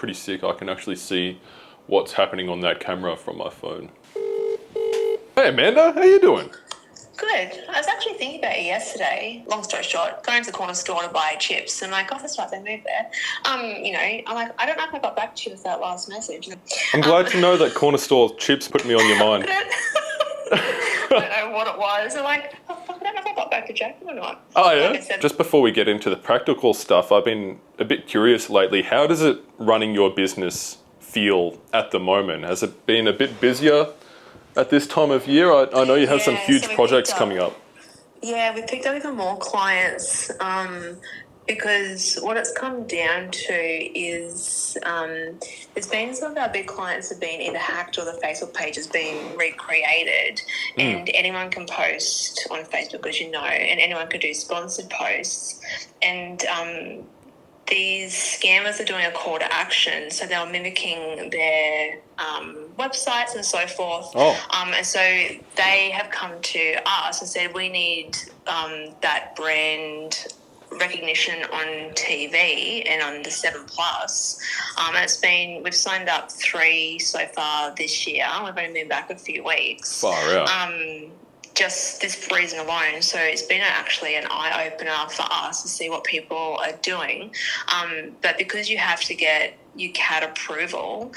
pretty sick. I can actually see what's happening on that camera from my phone. Hey Amanda, how you doing? Good. I was actually thinking about it yesterday. Long story short, going to the corner store to buy chips, and like, oh, that's right, they moved there. I'm like, I don't know if I got back to you with that last message. I'm glad to know that corner store chips put me on your mind. I don't know what it was. I'm like, oh, fuck, I don't know if I got back to Jack or not. Oh yeah? Like I said, Just before we get into the practical stuff, I've been a bit curious lately. How does it running your business feel at the moment? Has it been a bit busier at this time of year? I know you have some huge projects coming up. Yeah, we picked up even more clients because what it's come down to is there's been some of our big clients have been either hacked or the Facebook page has been recreated, and anyone can post on Facebook, as you know, and anyone can do sponsored posts, and these scammers are doing a call to action, so they're mimicking their websites and so forth. And so they have come to us and said, we need that brand recognition on TV and on the 7 Plus. And we've signed up 3 so far this year. We've only been back a few weeks. Far out. Just this reason alone. So it's been actually an eye-opener for us to see what people are doing. But because you have to get UCAT approval,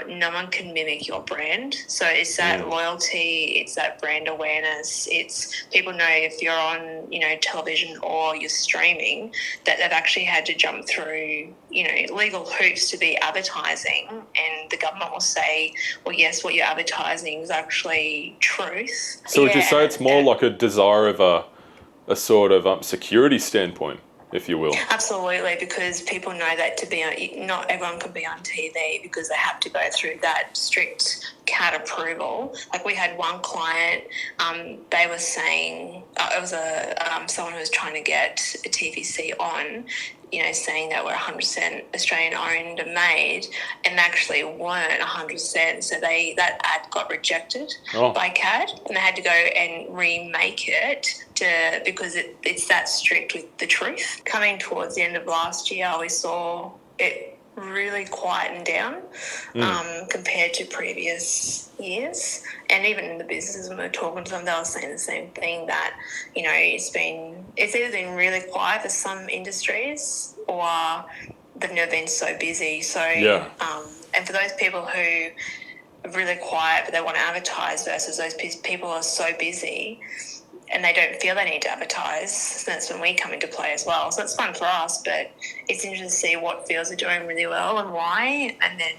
no one can mimic your brand. So it's that loyalty, it's that brand awareness. It's people know if you're on, television or you're streaming, that they've actually had to jump through, legal hoops to be advertising, and the government will say, well, yes, what you're advertising is actually truth. So would you say it's more like a desire of a sort of security standpoint, if you will? Absolutely, because people know that not everyone can be on TV because they have to go through that strict CAT approval. Like we had one client, they were saying it was someone who was trying to get a TVC on, saying that we're 100% Australian owned and made, and actually weren't 100%. So that ad got rejected by CAD, and they had to go and remake it because it's that strict with the truth. Coming towards the end of last year, we saw it really quieten down compared to previous years. And even in the businesses, when we were talking to them, they were saying the same thing, that it's either been really quiet for some industries or they've never been so busy. So and for those people who are really quiet but they want to advertise versus those people who are so busy and they don't feel they need to advertise, so that's when we come into play as well. So it's fun for us, but it's interesting to see what fields are doing really well and why. And then,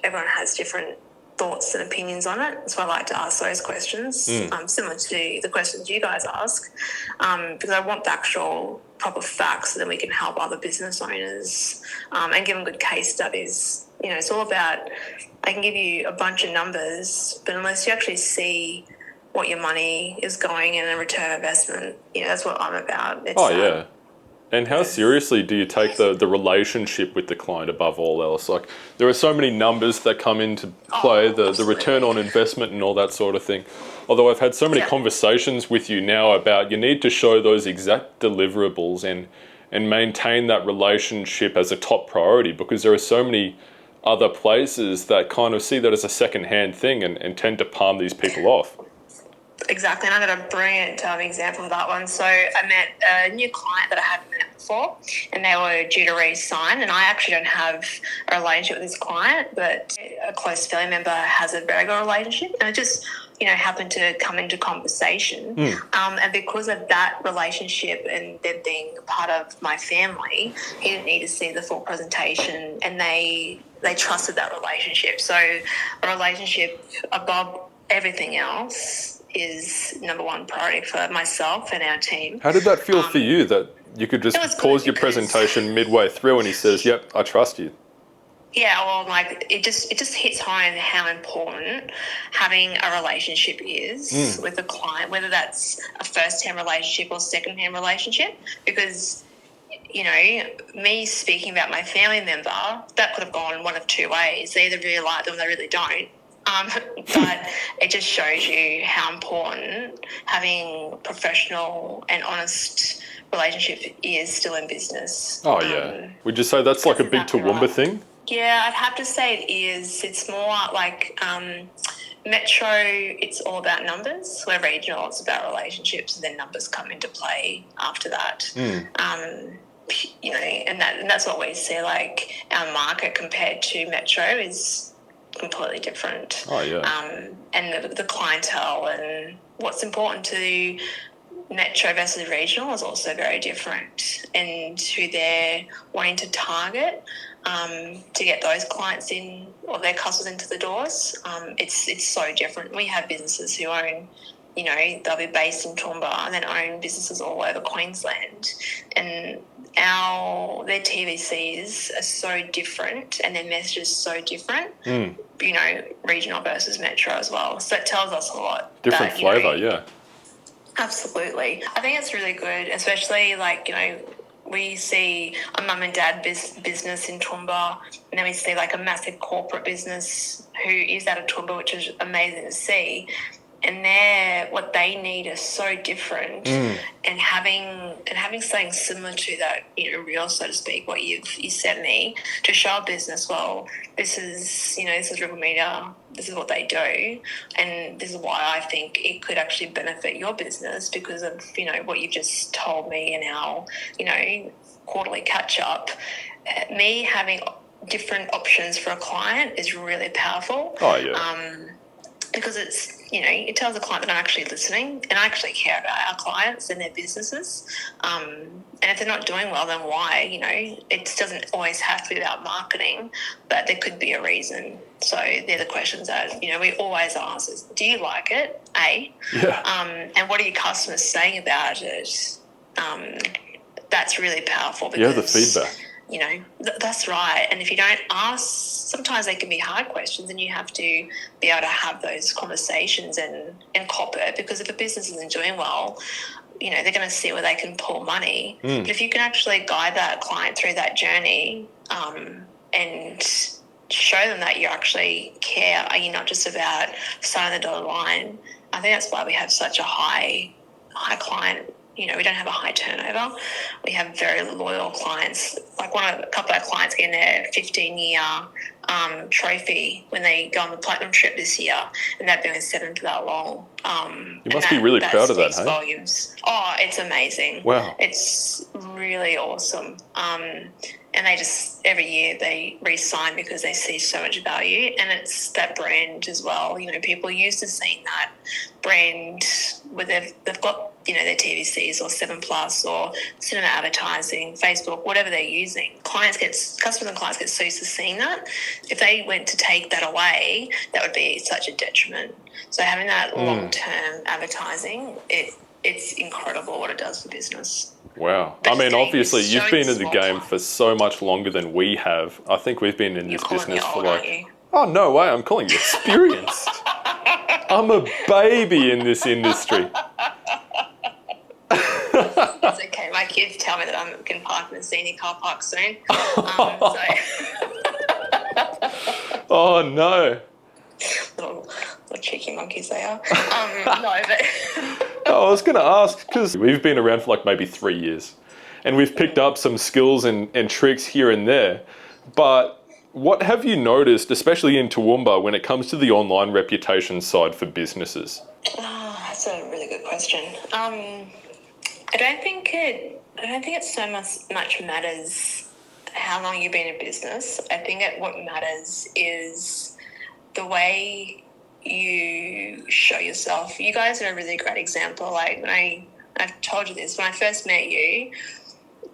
everyone has different thoughts and opinions on it. So I like to ask those questions, similar to the questions you guys ask, because I want the actual proper facts so that we can help other business owners and give them good case studies. It's all about, I can give you a bunch of numbers, but unless you actually see what your money is going in a return on investment, that's what I'm about. Yeah. And how seriously do you take the relationship with the client above all else? Like, there are so many numbers that come into play, the return on investment and all that sort of thing. Although I've had so many conversations with you now about you need to show those exact deliverables and maintain that relationship as a top priority, because there are so many other places that kind of see that as a second-hand thing and tend to palm these people off. Exactly, and I got a brilliant example of that one. So I met a new client that I hadn't met before, and they were due to re-sign, and I actually don't have a relationship with this client, but a close family member has a very good relationship, and it just happened to come into conversation. And because of that relationship and them being a part of my family, he didn't need to see the full presentation, and they trusted that relationship. So a relationship above everything else is number one priority for myself and our team. How did that feel for you, that you could just pause your presentation midway through and he says, yep, I trust you? Yeah, well, like it just hits home how important having a relationship is with a client, whether that's a first-hand relationship or second-hand relationship, because me speaking about my family member, that could have gone one of two ways. They either really like them or they really don't. But it just shows you how important having professional and honest relationship is still in business. Would you say that's like a big Toowoomba thing? Yeah, I'd have to say it is. It's more like Metro, it's all about numbers, where regional, it's about relationships, and then numbers come into play after that. And that's what we see. Like our market compared to Metro is completely different. Oh, yeah. And the clientele and what's important to Metro versus regional is also very different, and who they're wanting to target to get those clients in or their customers into the doors. It's so different. We have businesses who own, they'll be based in Toowoomba and then own businesses all over Queensland, and their TVCs are so different and their messages so different. Regional versus Metro as well. So it tells us a lot. Different flavour, yeah. Absolutely. I think it's really good, especially we see a mum and dad business in Toowoomba, and then we see like a massive corporate business who is out of Toowoomba, which is amazing to see. And what they need is so different, and having something similar to that, real, so to speak, what you sent me to show a business. Well, this is River Media. This is what they do, and this is why I think it could actually benefit your business because of what you've just told me in our quarterly catch up. Me having different options for a client is really powerful. Oh yeah. Because it tells the client that I'm actually listening and I actually care about our clients and their businesses. And if they're not doing well, then why? It doesn't always have to be about marketing, but there could be a reason. So they're the questions that, we always ask is, do you like it? A. Yeah. And what are your customers saying about it? That's really powerful because... Yeah, the feedback. That's right. And if you don't ask, sometimes they can be hard questions and you have to be able to have those conversations and cop it, because if a business isn't doing well, they're going to see where they can pull money. But if you can actually guide that client through that journey and show them that you actually care, are you not just about signing the dotted line? I think that's why we have such a high client. We don't have a high turnover. We have very loyal clients. Like a couple of our clients getting their 15-year trophy when they go on the platinum trip this year, and they've been with Seven for that long. You must be really proud of that, hey? Volumes. Oh, it's amazing. Wow. It's really awesome. And they just, every year they re-sign because they see so much value, and it's that brand as well. People are used to seeing that brand where they've got, their TVCs or 7plus or cinema advertising, Facebook, whatever they're using. Customers and clients get so used to seeing that. If they went to take that away, that would be such a detriment. So having that long-term advertising, it's incredible what it does for business. Wow. I mean, obviously, you've been in the game for so much longer than we have. I think we've been in this business for like... Oh, no way. I'm calling you experienced. I'm a baby in this industry. It's okay. My kids tell me that I'm going to park in the senior car park soon. Oh, no. Little cheeky monkeys they are. No, but... I was going to ask, because we've been around for like maybe 3 years, and we've picked up some skills and tricks here and there, but what have you noticed, especially in Toowoomba, when it comes to the online reputation side for businesses? That's a really good question. I don't think it so much matters how long you've been in business. I think what matters is the way you show yourself. You guys are a really great example. Like I've told you this, when I first met you,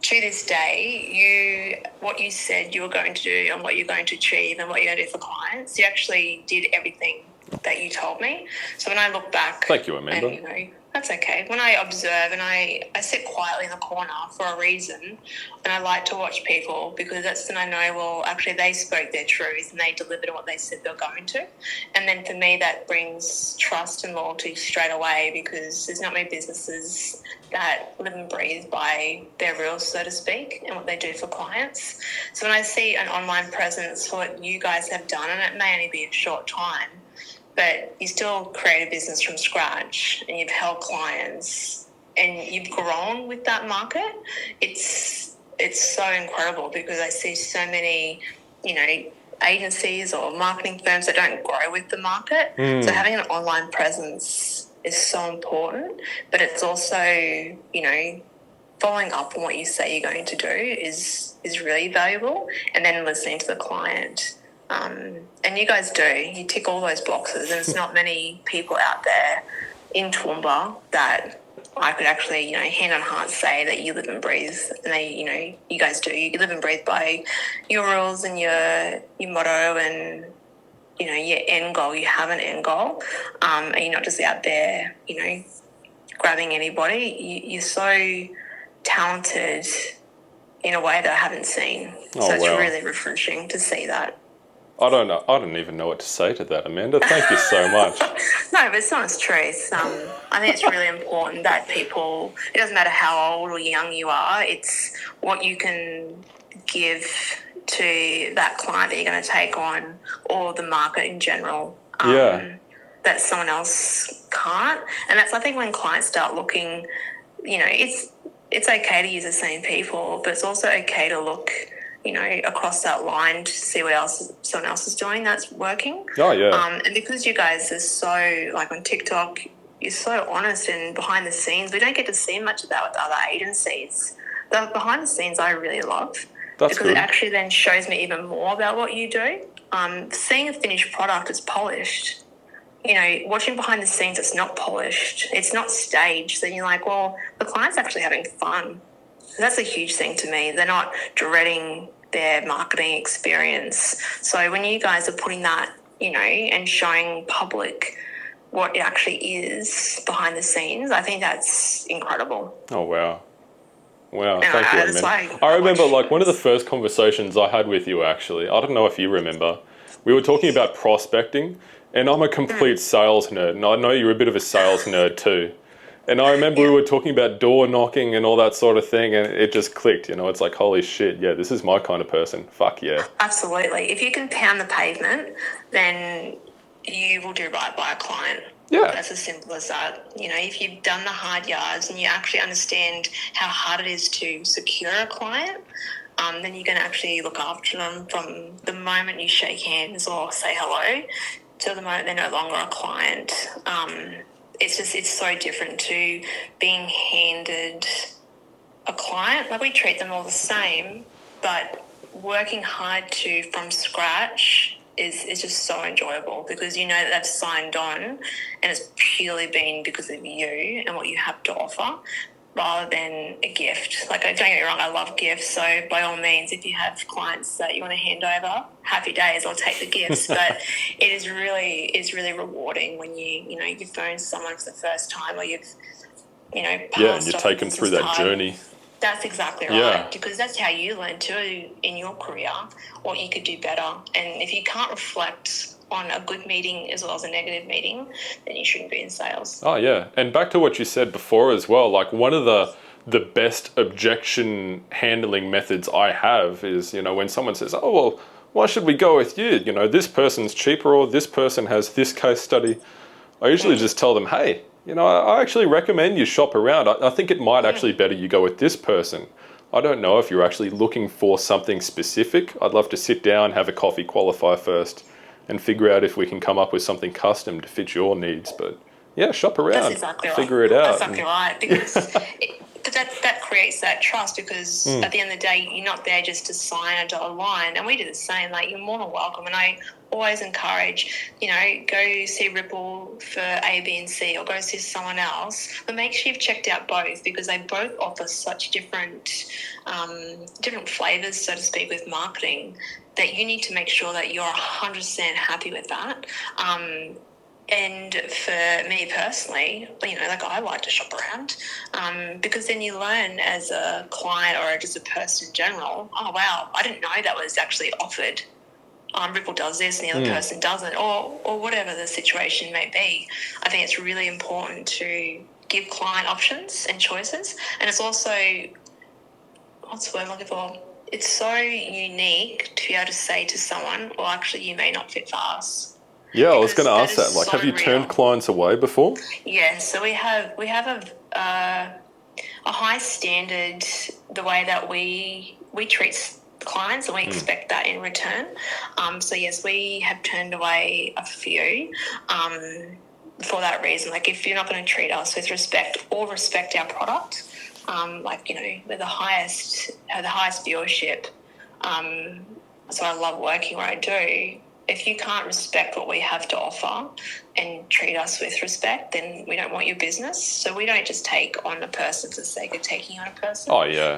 to this day, what you said you were going to do and what you're going to achieve and what you're going to do for clients, you actually did everything that you told me. So when I look back... Thank you, Amanda. And, that's okay. When I observe and I sit quietly in the corner for a reason, and I like to watch people because that's when I know, well, actually they spoke their truth and they delivered on what they said they're going to. And then for me, that brings trust and loyalty straight away, because there's not many businesses that live and breathe by their rules, so to speak, and what they do for clients. So when I see an online presence, what you guys have done, and it may only be a short time, but you still create a business from scratch and you've held clients and you've grown with that market, it's so incredible, because I see so many agencies or marketing firms that don't grow with the market. So having an online presence is so important, but it's also, following up on what you say you're going to do is really valuable, and then listening to the client. And you guys you tick all those boxes, and it's not many people out there in Toowoomba that I could actually, hand on heart say that you live and breathe, and you guys do. You live and breathe by your rules and your motto and, your end goal. You have an end goal, and you're not just out there, grabbing anybody. You're so talented in a way that I haven't seen. So it's really refreshing to see that. I don't know. I don't even know what to say to that, Amanda. Thank you so much. No, but it's honest truth. I think it's really important that people, it doesn't matter how old or young you are, it's what you can give to that client that you're going to take on, or the market in general. That someone else can't. And that's, I think, when clients start looking, it's okay to use the same people, but it's also okay to look, across that line to see what else someone else is doing that's working. Oh, yeah. And because you guys are so, like on TikTok, you're so honest and behind the scenes, we don't get to see much of that with other agencies. The behind the scenes I really love. That's because good. It actually then shows me even more about what you do. Seeing a finished product is polished. Watching behind the scenes, it's not polished. It's not staged. Then you're like, well, the client's actually having fun. And that's a huge thing to me. They're not dreading their marketing experience. So when you guys are putting that, and showing public what it actually is behind the scenes, I think that's incredible. Oh, wow. Wow, thank you, Amanda. I remember, one of the first conversations I had with you, actually, I don't know if you remember, we were talking about prospecting, and I'm a complete sales nerd, and I know you're a bit of a sales nerd too. And I remember we were talking about door knocking and all that sort of thing, and it just clicked, it's like, holy shit, yeah, this is my kind of person. Fuck yeah. Absolutely. If you can pound the pavement, then you will do right by a client. Yeah. That's as simple as that. If you've done the hard yards and you actually understand how hard it is to secure a client, then you can actually look after them from the moment you shake hands or say hello to the moment they're no longer a client. It's so different to being handed a client. Like, we treat them all the same, but working hard from scratch is just so enjoyable, because that they've signed on and it's purely been because of you and what you have to offer, rather than a gift. Like, don't get me wrong, I love gifts, so by all means, if you have clients that you want to hand over, happy days, I'll take the gifts. But it's really rewarding when you phone someone for the first time, or you've and you take them through that journey. That's exactly right, because that's how you learn too in your career what you could do better. And if you can't reflect on a good meeting as well as a negative meeting, then you shouldn't be in sales. Oh, yeah. And back to what you said before as well, one of the best objection handling methods I have is, when someone says, oh, well, why should we go with you? This person's cheaper, or this person has this case study. I usually just tell them, hey, I actually recommend you shop around. I think it might actually better you go with this person. I don't know if you're actually looking for something specific. I'd love to sit down, have a coffee, qualify first, and figure out if we can come up with something custom to fit your needs. But yeah, shop around, that's exactly figure it out. That's exactly right, because that creates that trust, because at the end of the day, you're not there just to sign a dotted line. And we do the same. Like, you're more than welcome. And I always encourage, go see Ripple for A, B, and C, or go see someone else. But make sure you've checked out both, because they both offer such different flavors, so to speak, with marketing, that you need to make sure that you're 100% happy with that. And for me personally, I like to shop around, because then you learn as a client or just a person in general, oh, wow, I didn't know that was actually offered. Ripple does this and the other person doesn't, or whatever the situation may be. I think it's really important to give client options and choices. And it's also, what's the word I'm looking for? It's so unique to be able to say to someone, well, actually, you may not fit for us. Yeah, I was going to ask that. Have you turned clients away before? Yeah, so we have a high standard, the way that we treat clients, and we expect that in return. So yes, we have turned away a few for that reason. Like, if you're not going to treat us with respect or respect our product, like, you know, we're the highest viewership. So I love working where I do. If you can't respect what we have to offer and treat us with respect, then we don't want your business. So we don't just take on a person for the sake of taking on a person. Oh, yeah.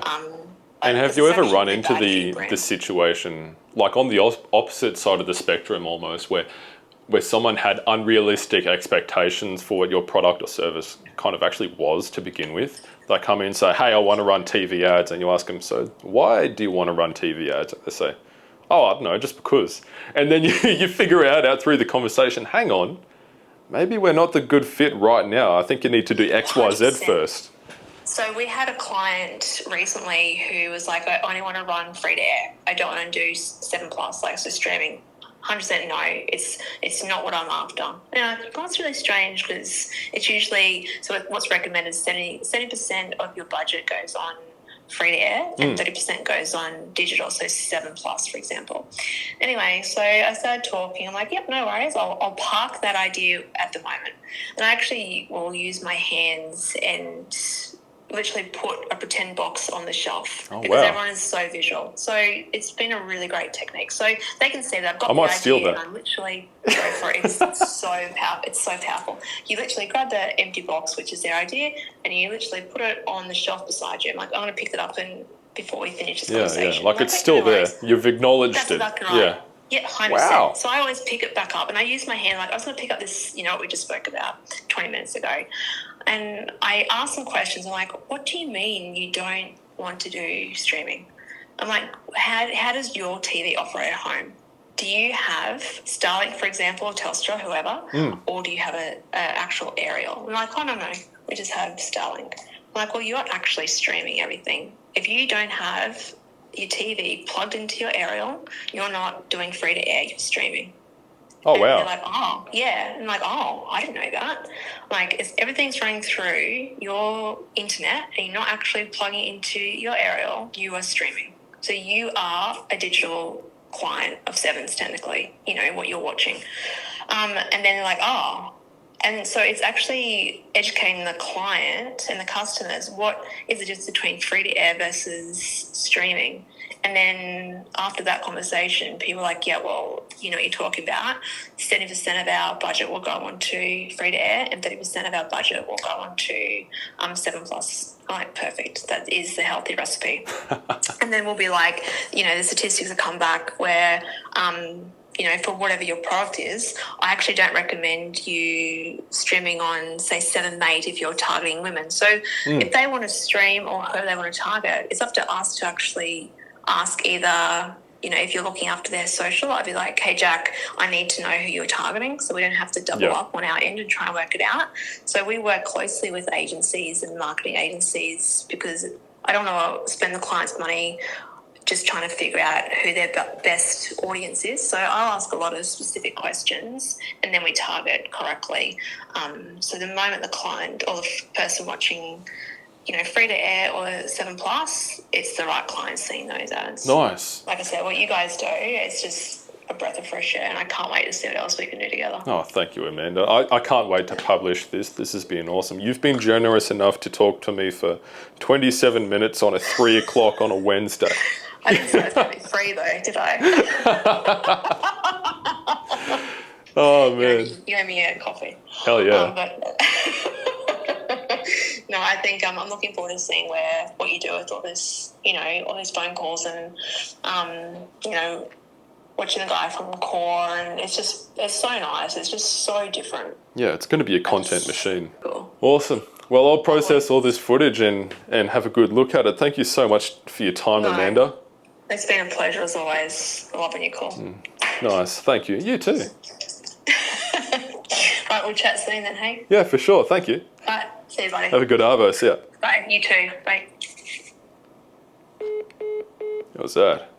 And have you ever run into the situation, like on the opposite side of the spectrum almost, where someone had unrealistic expectations for what your product or service kind of actually was to begin with? They come in and say, hey, I want to run TV ads. And you ask them, so why do you want to run TV ads? They say, oh, I don't know, just because. And then you figure out through the conversation, hang on, maybe we're not the good fit right now. I think you need to do X, Y, Z 100%. first. So we had a client recently who was like, I only want to run free to air. I don't want to do 7+, like, so streaming. 100% no, it's not what I'm after. Now, that's really strange, because it's usually, so what's recommended, 70% of your budget goes on free to air and 30% goes on digital, so 7+, for example. Anyway, so I started talking. I'm like, yep, no worries. I'll park that idea at the moment. And I actually will use my hands and literally put a pretend box on the shelf, because everyone is so visual. So it's been a really great technique. So they can see that I've got the idea, steal that. And I literally go for it. It's so powerful. It's so powerful. You literally grab the empty box, which is their idea, and you literally put it on the shelf beside you. I'm like, I'm going to pick it up and before we finish this conversation. Yeah, like it's still there. You've acknowledged it. That's exactly right. Yeah, 100%. Wow. So I always pick it back up, and I use my hand. Like, I was going to pick up this, you know, what we just spoke about 20 minutes ago. And I asked some questions. I'm like, what do you mean you don't want to do streaming? I'm like, how does your TV operate at home? Do you have Starlink, for example, or Telstra, whoever, or do you have an actual aerial? I'm like, oh, no, we just have Starlink. I'm like, well, you're actually streaming everything. If you don't have your TV plugged into your aerial, you're not doing free to air, you're streaming. Oh, wow. They're like, oh, yeah. And like, oh, I didn't know that. Like, everything's running through your internet and you're not actually plugging into your aerial, you are streaming. So you are a digital client of Sevens, technically, you know, what you're watching. And then they're like, oh. And so it's actually educating the client and the customers, what is the difference between free to air versus streaming. And then after that conversation, people are like, yeah, well, you know what you're talking about. 70% of our budget will go on to free to air and 30% of our budget will go on to 7+. I'm like, perfect. That is the healthy recipe. And then we'll be like, you know, the statistics will come back where, you know, for whatever your product is, I actually don't recommend you streaming on, say, 7mate if you're targeting women. So if they want to stream or who they want to target, it's up to us to actually ask either, you know, if you're looking after their social, I'd be like, hey, Jack, I need to know who you're targeting so we don't have to double up on our end and try and work it out. So we work closely with agencies and marketing agencies because I don't want to spend the client's money just trying to figure out who their best audience is. So I'll ask a lot of specific questions and then we target correctly. So the moment the client or the person watching, you know, free to air or 7+, it's the right client seeing those ads. Nice. Like I said, what you guys do, it's just a breath of fresh air, and I can't wait to see what else we can do together. Oh, thank you, Amanda. I can't wait to publish this. This has been awesome. You've been generous enough to talk to me for 27 minutes on a 3 o'clock on a Wednesday. I didn't say it was going to be free, though, did I? Oh, man. You owe me a coffee. Hell yeah. No, I think I'm looking forward to seeing what you do with all this, you know, all these phone calls and, you know, watching the guy from Core, and it's so nice. It's just so different. Yeah, it's going to be a content machine. Cool. Awesome. Well, I'll process all this footage and have a good look at it. Thank you so much for your time, Amanda. It's been a pleasure as always. I love when you call. Nice. Thank you. You too. Right, we'll chat soon then, hey? Yeah, for sure. Thank you. Right, see you, buddy. Have a good arvo. See ya. Bye, you too. Bye. How's that?